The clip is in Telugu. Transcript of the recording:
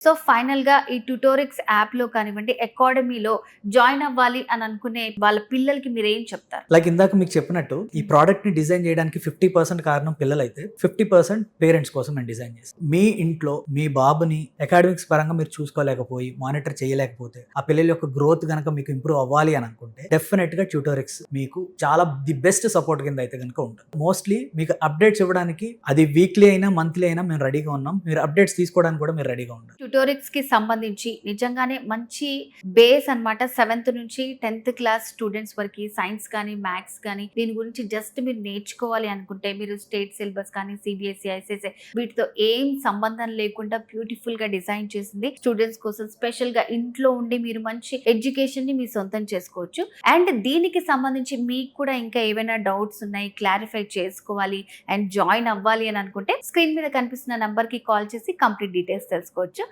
సో ఫైనల్‌గా ఈ ట్యుటోరిక్స్ యాప్‌లో కానివ్వండి, అకాడమీలో జాయిన్ అవ్వాలి అని అనుకునే వాళ్ళ పిల్లలకి మీరేం చెప్తారు? లైక్ ఇందాక మీకు చెప్పినట్టు ఈ ప్రోడక్ట్ ని డిజైన్ చేయడానికి 50% కారణం పిల్లలైతే 50% పేరెంట్స్ కోసం నేను డిజైన్ చేస్తాను. మీ ఇంట్లో మీ బాబుని అకాడమిక్స్ పరంగా మీరు చూసుకోలేకపోయి మానిటర్ చేయలేకపోతే ఆ పిల్లల యొక్క గ్రోత్ గనక మీకు ఇంప్రూవ్ అవ్వాలి అని అనుకుంటే డెఫినెట్ గా ట్యూటోరిక్స్ మీకు చాలా ది బెస్ట్ సపోర్ట్ కింద అయితే కనుక ఉంటుంది. మోస్ట్లీ మీకు అప్డేట్స్ ఇవ్వడానికి అది వీక్లీ అయినా మంత్లీ అయినా మేము రెడీగా ఉన్నాం. మీరు అప్డేట్స్ తీసుకోవడానికి కూడా మీరు రెడీగా ఉండాలి. ట్యుటోరిక్స్ కి సంబంధించి నిజంగానే మంచి బేస్ అన్నమాట. 7th నుంచి 10th క్లాస్ స్టూడెంట్స్ వరకు సైన్స్ కానీ, మ్యాథ్స్ కానీ దీని గురించి జస్ట్ మీరు నేర్చుకోవాలి అనుకుంటే మీరు స్టేట్ సిలబస్ కానీ, సిబిఎస్ఈ, ఐసిఎస్ఈ వీటితో ఏం సంబంధం లేకుండా బ్యూటిఫుల్ గా డిజైన్ చేసింది స్టూడెంట్స్ కోసం. స్పెషల్ గా ఇంట్లో ఉండి మీరు మంచి ఎడ్యుకేషన్ ని మీ సొంతం చేసుకోవచ్చు. అండ్ దీనికి సంబంధించి మీకు కూడా ఇంకా ఏవైనా డౌట్స్ ఉన్నాయి, క్లారిఫై చేసుకోవాలి అండ్ జాయిన్ అవ్వాలి అని అనుకుంటే స్క్రీన్ మీద కనిపిస్తున్న నంబర్ కి కాల్ చేసి కంప్లీట్ డీటెయిల్స్ తెలుసుకోవచ్చు.